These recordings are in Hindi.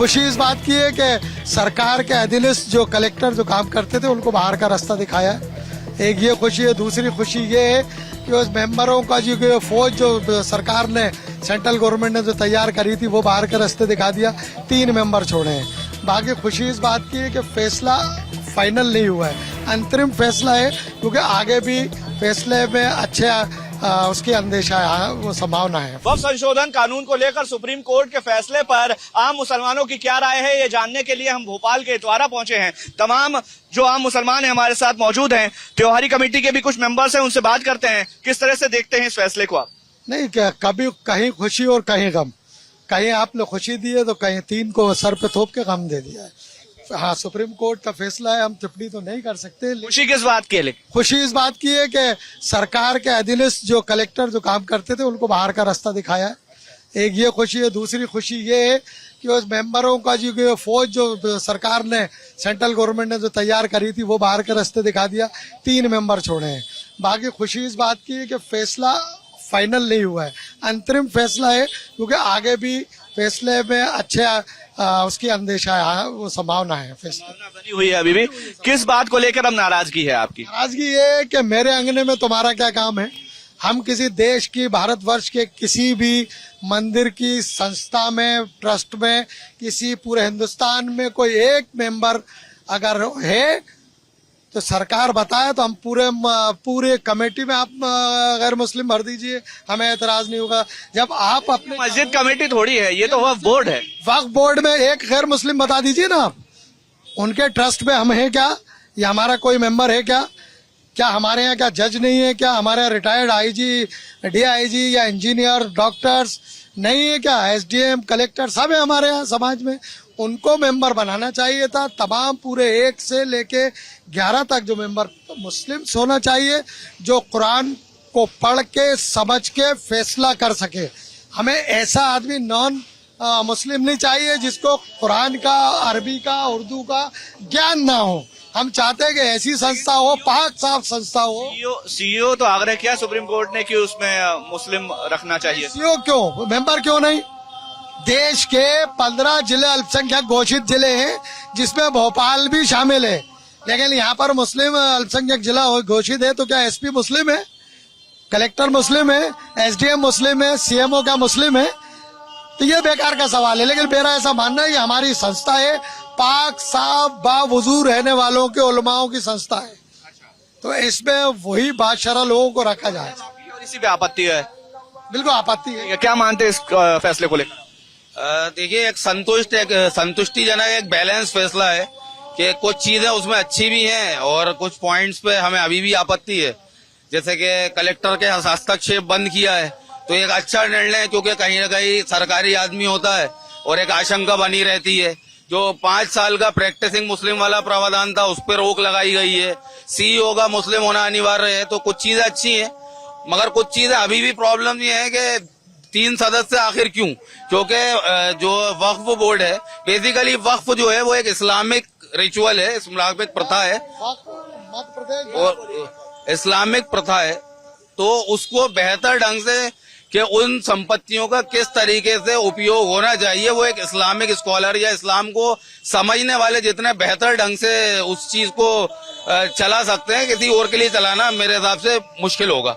खुशी इस बात की है कि सरकार के अधीनस्थ जो कलेक्टर जो काम करते थे उनको बाहर का रास्ता दिखाया है। एक ये खुशी है। दूसरी खुशी ये है कि उस मेंबरों का जो फौज जो सरकार ने सेंट्रल गवर्नमेंट ने जो तैयार करी थी वो बाहर का रास्ते दिखा दिया। 3 मेंबर छोड़े हैं। बाकी खुशी इस बात की है कि फैसला फाइनल नहीं हुआ है, अंतरिम फैसला है, क्योंकि आगे भी फैसले में अच्छे उसकी अंदेशा है, वो संभावना है। वक्फ संशोधन कानून को लेकर सुप्रीम कोर्ट के फैसले पर आम मुसलमानों की क्या राय है, ये जानने के लिए हम भोपाल के इतवारा पहुंचे हैं। तमाम जो आम मुसलमान हैं हमारे साथ मौजूद हैं। त्योहारी कमेटी के भी कुछ मेंबर्स हैं, उनसे बात करते हैं। किस तरह से देखते हैं इस फैसले को आप? नहीं, क्या कभी कहीं खुशी और कहीं गम। कहीं आपने खुशी दी है तो कहीं 3 को सर पे थोप के गम दे दिया है। हाँ, सुप्रीम कोर्ट का फैसला है, हम टिप्पणी तो नहीं कर सकते। खुशी किस बात की है? खुशी इस बात की है कि सरकार के अधीनस्थ जो कलेक्टर जो काम करते थे उनको बाहर का रास्ता दिखाया है। एक ये खुशी है। दूसरी खुशी ये है कि उस मेंबरों का जो फौज जो सरकार ने सेंट्रल गवर्नमेंट ने जो तैयार करी थी वो बाहर के रास्ते दिखा दिया। 3 मेंबर छोड़े हैं। बाकी खुशी इस बात की है कि फैसला फाइनल नहीं हुआ है, अंतरिम फैसला है, क्योंकि आगे भी फैसले में अच्छे उसकी अंदेशा है, वो संभावना है। फैसला बनी हुई है अभी भी। किस बात को लेकर अब नाराजगी है आपकी? नाराजगी ये है कि मेरे अंगने में तुम्हारा क्या काम है। हम किसी देश की, भारतवर्ष के किसी भी मंदिर की संस्था में, ट्रस्ट में, किसी पूरे हिंदुस्तान में कोई एक मेंबर अगर है तो सरकार बताए तो हम पूरे कमेटी में आप गैर मुस्लिम भर दीजिए, हमें एतराज नहीं होगा। जब आप अपने मस्जिद कमेटी थोड़ी है, ये तो वक्फ बोर्ड है। वक्फ बोर्ड में एक गैर मुस्लिम बता दीजिए ना आप। उनके ट्रस्ट में हम हैं क्या, या हमारा कोई मेंबर है क्या? क्या हमारे यहाँ क्या जज नहीं है क्या? हमारे यहाँ रिटायर्ड आईजी, डीआईजी या इंजीनियर, डॉक्टर्स नहीं है क्या? एसडीएम, कलेक्टर सब है हमारे यहाँ समाज में। उनको मेंबर बनाना चाहिए था। तमाम पूरे 1 से लेके 11 तक जो मेंबर मुस्लिम्स होना चाहिए, जो कुरान को पढ़ के समझ के फैसला कर सके। हमें ऐसा आदमी नॉन मुस्लिम नहीं चाहिए जिसको कुरान का, अरबी का, उर्दू का ज्ञान ना हो। हम चाहते हैं कि ऐसी संस्था हो, पाक साफ संस्था हो। सीईओ तो आग्रह किया सुप्रीम कोर्ट ने कि उसमें मुस्लिम रखना चाहिए। सीईओ क्यों, मेंबर क्यों नहीं? देश के 15 जिले अल्पसंख्यक घोषित जिले हैं, जिसमें भोपाल भी शामिल है, लेकिन यहाँ पर मुस्लिम अल्पसंख्यक जिला घोषित है। तो क्या एसपी मुस्लिम है, कलेक्टर मुस्लिम है, एसडीएम मुस्लिम है, सीएमओ क्या मुस्लिम है? तो ये बेकार का सवाल है। लेकिन मेरा ऐसा मानना है कि हमारी संस्था है, पाक साफ बावजूद रहने वालों के उलमाओं की संस्था है, तो इसमें वही बादशाह लोगों को रखा जाए। इसी पे आपत्ति है? बिल्कुल आपत्ति है। क्या मानते हैं इस फैसले को लेकर? देखिए, एक संतुष्टिजनक एक बैलेंस फैसला है कि कुछ चीजें उसमें अच्छी भी हैं और कुछ पॉइंट्स पे हमें अभी भी आपत्ति है। जैसे कि कलेक्टर के हस्तक्षेप बंद किया है, तो एक अच्छा निर्णय है, क्योंकि कहीं ना कहीं सरकारी आदमी होता है और एक आशंका बनी रहती है। जो 5 साल का प्रैक्टिसिंग मुस्लिम वाला प्रावधान था, उस पर रोक लगाई गई है। सीईओ का मुस्लिम होना अनिवार्य है, तो कुछ चीजें अच्छी हैं, मगर कुछ चीजें अभी भी प्रॉब्लम ये है कि 3 सदस्य आखिर क्यों? क्योंकि जो वक्फ बोर्ड है, बेसिकली वक्फ जो है वो एक इस्लामिक रिचुअल है, इस्लामिक प्रथा है, और इस्लामिक प्रथा है। तो उसको बेहतर ढंग से कि उन संपत्तियों का किस तरीके से उपयोग होना चाहिए, वो एक इस्लामिक स्कॉलर या इस्लाम को समझने वाले जितने बेहतर ढंग से उस चीज को चला सकते हैं, किसी और के लिए चलाना मेरे हिसाब से मुश्किल होगा।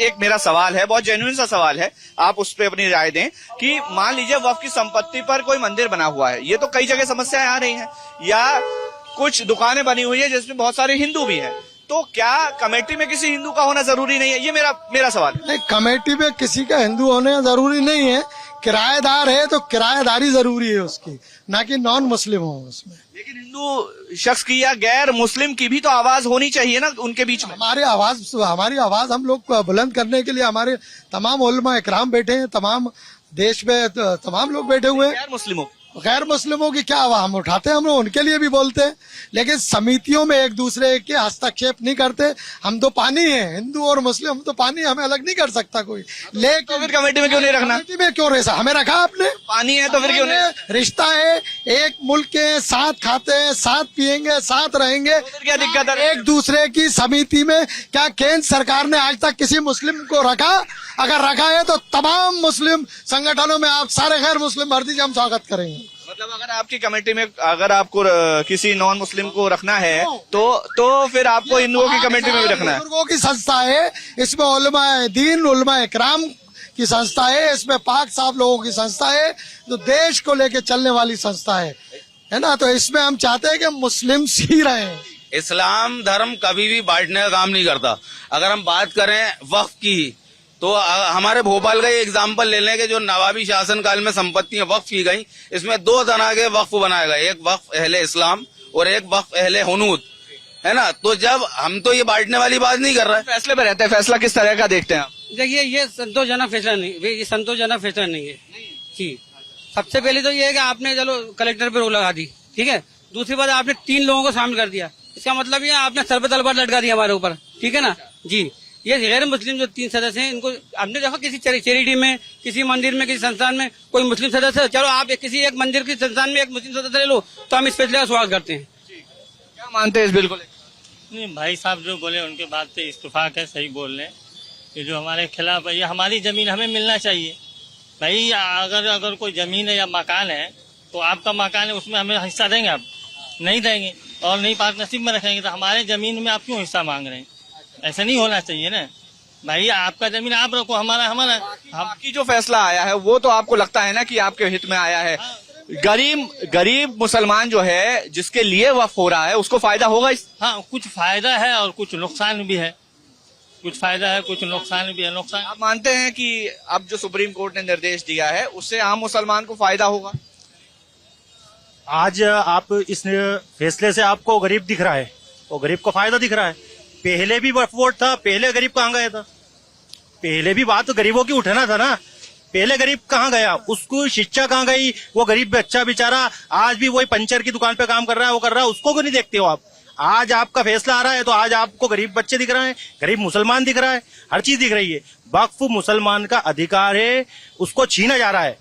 एक मेरा सवाल है, बहुत जेन्युइन सा सवाल है, आप उस पर अपनी राय दें कि मान लीजिए वक्फ की संपत्ति पर कोई मंदिर बना हुआ है, ये तो कई जगह समस्याएं आ रही हैं, या कुछ दुकानें बनी हुई है जिसमें बहुत सारे हिंदू भी हैं, तो क्या कमेटी में किसी हिंदू का होना जरूरी नहीं है? ये मेरा सवाल है। नहीं, कमेटी में किसी का हिंदू होना जरूरी नहीं है। किराएदार है तो किराएदारी जरूरी है उसकी, ना कि नॉन मुस्लिम हो उसमें। लेकिन हिंदू शख्स की या गैर मुस्लिम की भी तो आवाज होनी चाहिए ना उनके बीच में। हमारी आवाज हम लोग बुलंद करने के लिए हमारे तमाम उलमा इकराम बैठे हैं, तमाम देश में तमाम लोग बैठे हुए हैं। गैर मुस्लिमों की क्या आवाज हम उठाते हैं, हम लोग उनके लिए भी बोलते हैं, लेकिन समितियों में एक दूसरे के हस्तक्षेप नहीं करते। हम तो पानी है, हिंदू और मुस्लिम, हम तो पानी, हमें अलग नहीं कर सकता कोई। लेकिन तो फिर कमेटी में क्यों नहीं रखना? कमेटी में क्यों रहा? हमें रखा आपने, पानी है तो फिर क्यों नहीं? रिश्ता है, एक मुल्क के साथ खाते हैं, साथ पियेंगे, साथ रहेंगे, तो क्या दिक्कत है? एक दूसरे की समिति में क्या केंद्र सरकार ने आज तक किसी मुस्लिम को रखा? अगर रखा है तो तमाम मुस्लिम संगठनों में आप सारे गैर मुस्लिम भर दीजिए, हम स्वागत करेंगे। मतलब अगर आपकी कमेटी में अगर आपको किसी नॉन मुस्लिम को रखना है तो फिर आपको हिंदुओं की कमेटी में भी रखना है। बुजुर्गों की संस्था है, इसमें उलमाए दीन उलमाए इकराम की संस्था है, इसमें पाक साहब लोगों की संस्था है, जो देश को लेके चलने वाली संस्था है ना। तो इसमें हम चाहते हैं कि मुस्लिम ही रहें। इस्लाम धर्म कभी भी बांटने का काम नहीं करता। अगर हम बात करें वक्फ की, तो हमारे भोपाल का एग्जाम्पल ले लें कि जो नवाबी शासन काल में संपत्तियां वक्फ की गई, इसमें 2 तरह के वक्फ बनाए गए, एक वक्फ अहले इस्लाम और एक वक्फ अहले हुनूद, है ना। तो जब हम तो ये बांटने वाली बात नहीं कर रहे हैं। फैसले पे रहते हैं, फैसला किस तरह का देखते हैं आप? देखिए, ये संतोषजनक फैसला नहीं, ये संतोषजनक फैसला नहीं है जी। सबसे पहले तो ये है कि आपने चलो कलेक्टर पे रोक लगा दी, ठीक है। दूसरी बात, आपने 3 लोगों को शामिल कर दिया, इसका मतलब ये आपने सर पे तलवार लटका दी हमारे ऊपर, ठीक है ना जी। ये गैर मुस्लिम जो 3 सदस्य हैं, इनको आपने देखा किसी चैरिटी में, किसी मंदिर में, किसी संस्थान में कोई मुस्लिम सदस्य, चलो आप किसी एक मंदिर की संस्थान में एक मुस्लिम सदस्य ले लो, तो हम इस फैसले का स्वागत करते हैं। क्या मानते हैं इस बिल को लेकर? नहीं, भाई साहब जो बोले उनके बात पे इत्तेफाक है, सही बोल रहे हैं। ये जो हमारे खिलाफ है, ये हमारी जमीन हमें मिलना चाहिए भाई। अगर कोई जमीन है या मकान है तो आपका मकान है, उसमें हमें हिस्सा देंगे आप? नहीं देंगे। और नहीं पार्टनरशिप में रखेंगे तो हमारे जमीन में आप क्यों हिस्सा मांग रहे हैं? ऐसा नहीं होना चाहिए ना भाई। आपका जमीन आप रखो, हमारा। बाकी जो फैसला आया है वो तो आपको लगता है ना कि आपके हित में आया है। गरीब मुसलमान जो है, जिसके लिए वक्फ हो रहा है, उसको फायदा होगा हाँ, कुछ फायदा है और कुछ नुकसान भी है। कुछ फायदा है, कुछ नुकसान भी है। नुकसान आप मानते हैं कि अब जो सुप्रीम कोर्ट ने निर्देश दिया है उससे आम मुसलमान को फायदा होगा? आज आप इस फैसले से आपको गरीब दिख रहा है, वो गरीब को फायदा दिख रहा है। पहले भी वोट था, पहले गरीब कहाँ गया था? पहले भी बात तो गरीबों की उठाना था ना। पहले गरीब कहाँ गया? उसको शिक्षा कहाँ गई? वो गरीब बच्चा बेचारा आज भी वही पंचर की दुकान पे काम कर रहा है, वो कर रहा है, उसको क्यों नहीं देखते हो आप? आज आपका फैसला आ रहा है तो आज आपको गरीब बच्चे दिख रहे हैं, गरीब मुसलमान दिख रहा है, हर चीज दिख रही है। वक्फ मुसलमान का अधिकार है, उसको छीना जा रहा है।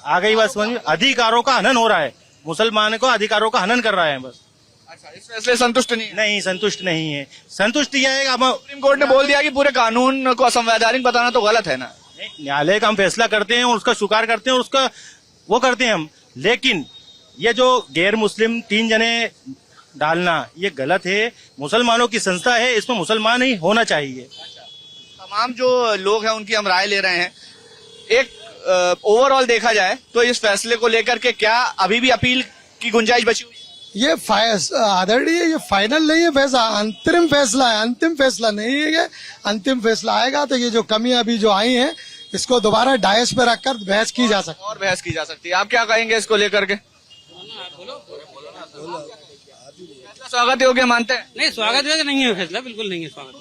आ गई बात समझ में? अधिकारों का हनन हो रहा है, मुसलमान को अधिकारों का हनन कर रहा है बस। अच्छा, इस फैसले संतुष्ट नहीं, संतुष्ट नहीं है। संतुष्ट यह है सुप्रीम कोर्ट ने बोल दिया कि पूरे कानून को असंवैधानिक बताना तो गलत है ना। न्यायालय का हम फैसला करते हैं और उसका स्वीकार करते हैं और उसका वो करते हैं हम। लेकिन ये जो गैर मुस्लिम 3 जने डालना ये गलत है। मुसलमानों की संस्था है, इसमें मुसलमान ही होना चाहिए। तमाम जो लोग हैं उनकी हम राय ले रहे हैं। एक ओवरऑल देखा जाए तो इस फैसले को लेकर के क्या अभी भी अपील की गुंजाइश बची हुई? ये आदरणीय, ये फाइनल नहीं है फैसला, अंतरिम फैसला है, अंतिम फैसला नहीं है। ये अंतिम फैसला आएगा तो ये जो कमियां अभी जो आई हैं इसको दोबारा डायस पे रखकर बहस की जा सकती है। और बहस की जा सकती है। आप क्या कहेंगे इसको लेकर के? स्वागत योग्य मानते हैं? नहीं, स्वागत योग्य नहीं है फैसला, बिल्कुल नहीं है स्वागत।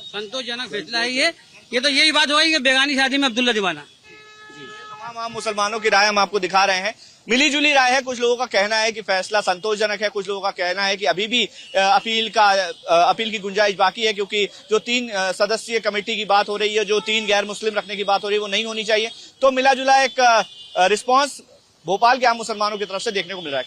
संतोषजनक फैसला है ये तो यही बात होगी कि बेगानी शादी में अब्दुल्ला दीवाना। तमाम आम मुसलमानों की राय हम आपको दिखा रहे हैं। मिली जुली राय है। कुछ लोगों का कहना है कि फैसला संतोषजनक है, कुछ लोगों का कहना है कि अभी भी अपील की गुंजाइश बाकी है, क्योंकि जो 3 सदस्यीय कमेटी की बात हो रही है, जो 3 गैर मुस्लिम रखने की बात हो रही है, वो नहीं होनी चाहिए। तो मिला जुला एक रिस्पॉन्स भोपाल के आम मुसलमानों की तरफ से देखने को मिल रहा है।